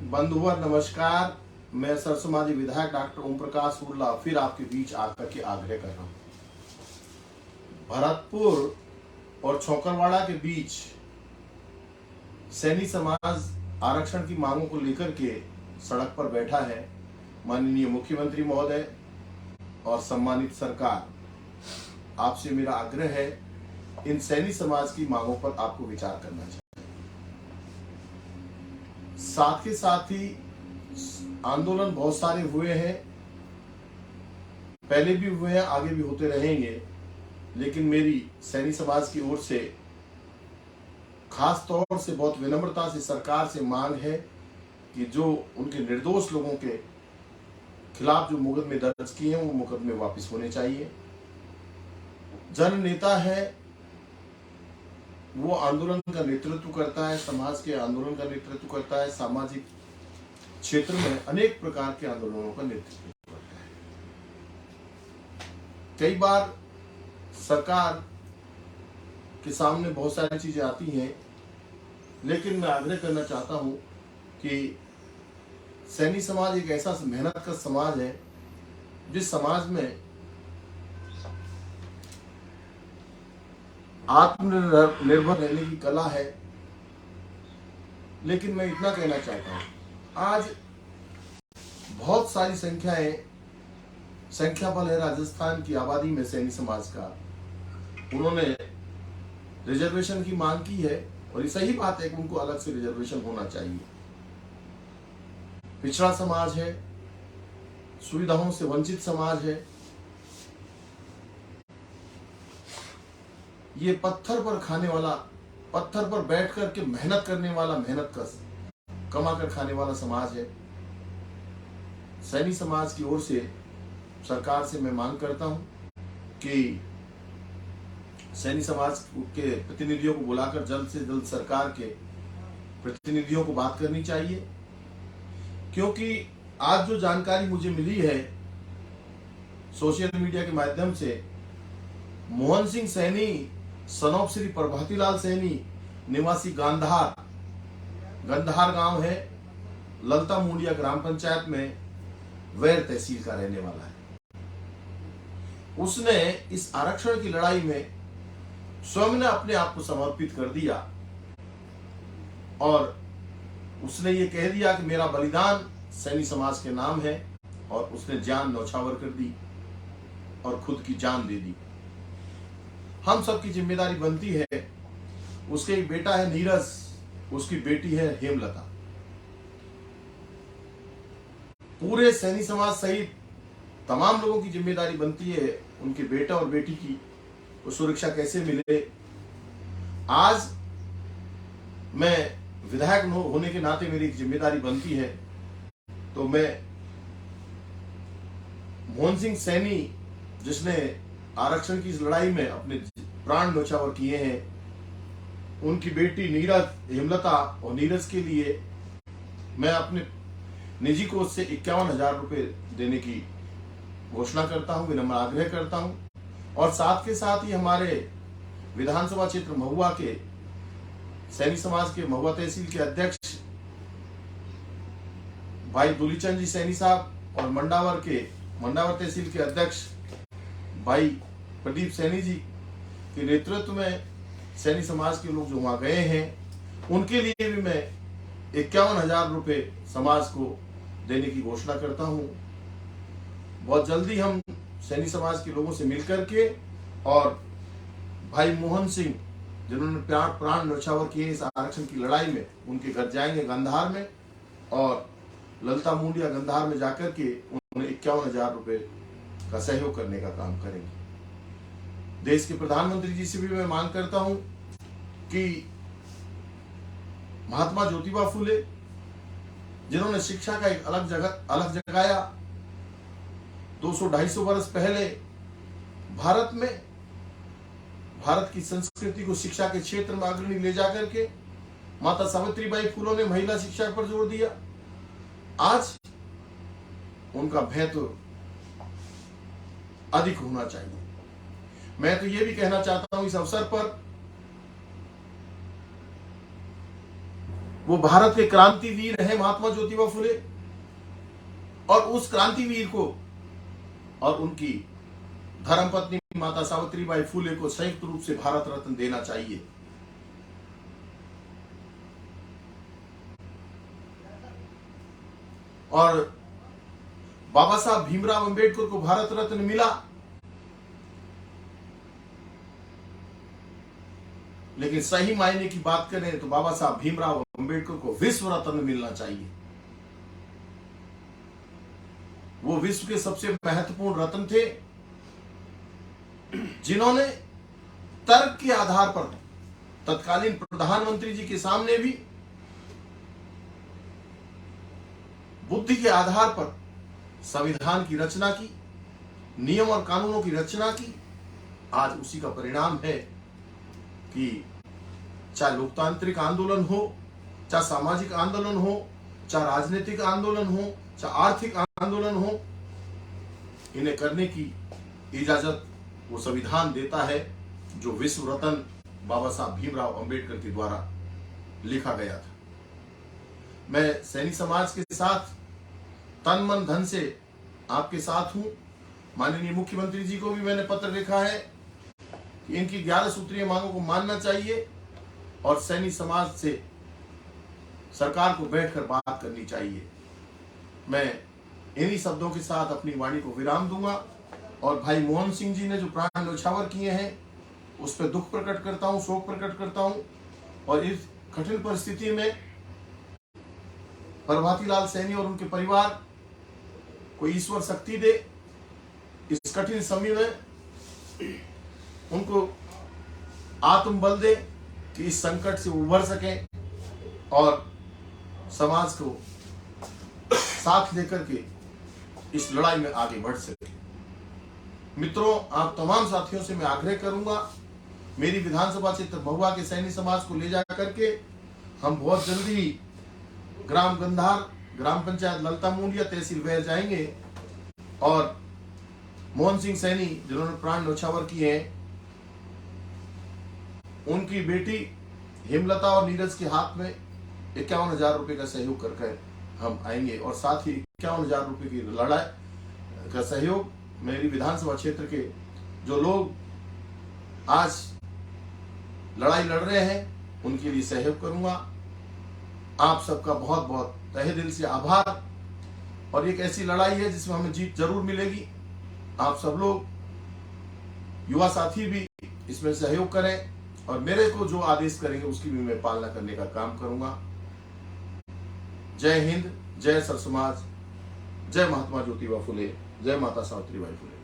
बंधुवर नमस्कार। मैं सरसोमाजी विधायक डॉक्टर ओम प्रकाश उर्ला फिर आपके बीच आकर के आग्रह कर रहा हूँ। भरतपुर और छोकरवाड़ा के बीच सैनी समाज आरक्षण की मांगों को लेकर के सड़क पर बैठा है। माननीय मुख्यमंत्री महोदय और सम्मानित सरकार, आपसे मेरा आग्रह है, इन सैनी समाज की मांगों पर आपको विचार करना चाहिए। साथ के साथ ही आंदोलन बहुत सारे हुए हैं, पहले भी हुए हैं, आगे भी होते रहेंगे, लेकिन मेरी सैनी समाज की ओर से खास तौर से बहुत विनम्रता से सरकार से मांग है कि जो उनके निर्दोष लोगों के खिलाफ जो मुकदमे दर्ज किए हैं वो मुकदमे वापस होने चाहिए। जन नेता है, वो आंदोलन का नेतृत्व करता है, समाज के आंदोलन का नेतृत्व करता है, सामाजिक क्षेत्र में अनेक प्रकार के आंदोलनों का नेतृत्व करता है। कई बार सरकार के सामने बहुत सारी चीजें आती हैं, लेकिन मैं आग्रह करना चाहता हूं कि सैनी समाज एक ऐसा मेहनत का समाज है जिस समाज में आत्मनिर्भर रहने की कला है। लेकिन मैं इतना कहना चाहता हूं, आज बहुत सारी संख्या बल है राजस्थान की आबादी में सैनी समाज का। उन्होंने रिजर्वेशन की मांग की है और ये सही बात है कि उनको अलग से रिजर्वेशन होना चाहिए। पिछड़ा समाज है, सुविधाओं से वंचित समाज है, ये पत्थर पर खाने वाला, पत्थर पर बैठ कर के मेहनत करने वाला, मेहनत कर कमा कर खाने वाला समाज है। सैनी समाज की ओर से सरकार से मैं मांग करता हूं कि सैनी समाज के प्रतिनिधियों को बुलाकर जल्द से जल्द सरकार के प्रतिनिधियों को बात करनी चाहिए, क्योंकि आज जो जानकारी मुझे मिली है सोशल मीडिया के माध्यम से, मोहन सिंह सैनी सन ऑफ श्री प्रभातीलाल सैनी निवासी गंधार गांव है, ललता मुंडिया ग्राम पंचायत में वैर तहसील का रहने वाला है। उसने इस आरक्षण की लड़ाई में स्वयं ने अपने आप को समर्पित कर दिया और उसने ये कह दिया कि मेरा बलिदान सैनी समाज के नाम है, और उसने जान न्यौछावर कर दी और खुद की जान दे दी। हम सबकी जिम्मेदारी बनती है, उसके एक बेटा है नीरज, उसकी बेटी है हेमलता। पूरे सैनी समाज सहित तमाम लोगों की जिम्मेदारी बनती है उनके बेटा और बेटी की सुरक्षा कैसे मिले। आज मैं विधायक होने के नाते मेरी एक जिम्मेदारी बनती है, तो मैं मोहन सिंह सैनी जिसने आरक्षण की इस लड़ाई में अपने प्राण न्यौछावर किए हैं, उनकी बेटी नीरज, हेमलता और नीरज के लिए मैं अपने निजी कोष से 51,000 रुपए देने की घोषणा करता हूं, विनम्र आग्रह करता हूं। और साथ के साथ ही हमारे विधानसभा क्षेत्र महुआ के सैनी समाज के महुआ तहसील के अध्यक्ष भाई दुलीचंद जी सैनी साहब और मंडावर तहसील के अध्यक्ष भाई प्रदीप सैनी जी के नेतृत्व में सैनी समाज के लोग जो वहां गए हैं, उनके लिए भी मैं 51,000 रुपए समाज को देने की घोषणा करता हूं। बहुत जल्दी हम सैनी समाज के लोगों से मिलकर के और भाई मोहन सिंह जिन्होंने प्राण न्यौछावर किए इस आरक्षण की लड़ाई में, उनके घर जाएंगे गंधार में, और ललता मुंडिया गंधार में जाकर के उन्हें 51,000 रुपए का सहयोग करने का काम करेंगे। देश के प्रधानमंत्री जी से भी मैं मांग करता हूं कि महात्मा ज्योतिबा फुले जिन्होंने शिक्षा का एक अलग जगाया, 200-250 वर्ष पहले भारत की संस्कृति को शिक्षा के क्षेत्र में अग्रणी ले जाकर के माता सावित्रीबाई फुले ने महिला शिक्षा पर जोर दिया। आज उनका महत्व अधिक होना चाहिए। मैं तो ये भी कहना चाहता हूं इस अवसर पर वो भारत के क्रांतिवीर हैं महात्मा ज्योतिबा फुले, और उस क्रांतिवीर को और उनकी धर्मपत्नी माता सावित्रीबाई फुले को संयुक्त रूप से भारत रत्न देना चाहिए। और बाबा साहब भीमराव अंबेडकर को भारत रत्न मिला, लेकिन सही मायने की बात करें तो बाबा साहब भीमराव अंबेडकर को विश्व रत्न मिलना चाहिए। वो विश्व के सबसे महत्वपूर्ण रत्न थे, जिन्होंने तर्क के आधार पर तत्कालीन प्रधानमंत्री जी के सामने भी बुद्धि के आधार पर संविधान की रचना की, नियम और कानूनों की रचना की। आज उसी का परिणाम है कि चाहे लोकतांत्रिक आंदोलन हो, चाहे सामाजिक आंदोलन हो, चाहे राजनीतिक आंदोलन हो, चाहे आर्थिक आंदोलन हो, इन्हें करने की इजाजत वो संविधान देता है जो विश्व रत्न बाबा साहब भीमराव अंबेडकर के द्वारा लिखा गया था। मैं सैनी समाज के साथ तन मन धन से आपके साथ हूं। माननीय मुख्यमंत्री जी को भी मैंने पत्र लिखा है कि इनकी 11 सूत्रीय मांगों को मानना चाहिए और सैनी समाज से सरकार को बैठकर बात करनी चाहिए। मैं इन्हीं शब्दों के साथ अपनी वाणी को विराम दूंगा और भाई मोहन सिंह जी ने जो प्राण न्यौछावर किए हैं उस पर दुख प्रकट करता हूं, शोक प्रकट करता हूं, और इस कठिन परिस्थिति में प्रभाती लाल सैनी और उनके परिवार को ईश्वर शक्ति दे। इस कठिन समय में उनको आत्मबल दे कि इस संकट से उभर सकें और समाज को साथ लेकर के इस लड़ाई में आगे बढ़ सके। मित्रों, आप तमाम साथियों से मैं आग्रह करूंगा, मेरी विधानसभा क्षेत्र महुआ के सैनी समाज को ले जा करके हम बहुत जल्दी ग्राम गंधार, ग्राम पंचायत ललता मूलिया, तहसील वैर जाएंगे और मोहन सिंह सैनी जिन्होंने प्राण न्यौछावर किए हैं, उनकी बेटी हेमलता और नीरज के हाथ में 51,000 रुपए का सहयोग करके हम आएंगे और साथ ही 51,000 रुपए की लड़ाई का सहयोग मेरी विधानसभा क्षेत्र के जो लोग आज लड़ाई लड़ रहे हैं उनके लिए सहयोग करूंगा। आप सबका बहुत बहुत तहे दिल से आभार। और एक ऐसी लड़ाई है जिसमें हमें जीत जरूर मिलेगी। आप सब लोग युवा साथी भी इसमें सहयोग करें और मेरे को जो आदेश करेंगे उसकी भी मैं पालना करने का काम करूंगा। जय हिंद, जय सर समाज, जय महात्मा ज्योतिबा फुले, जय माता सावित्रीबाई फुले।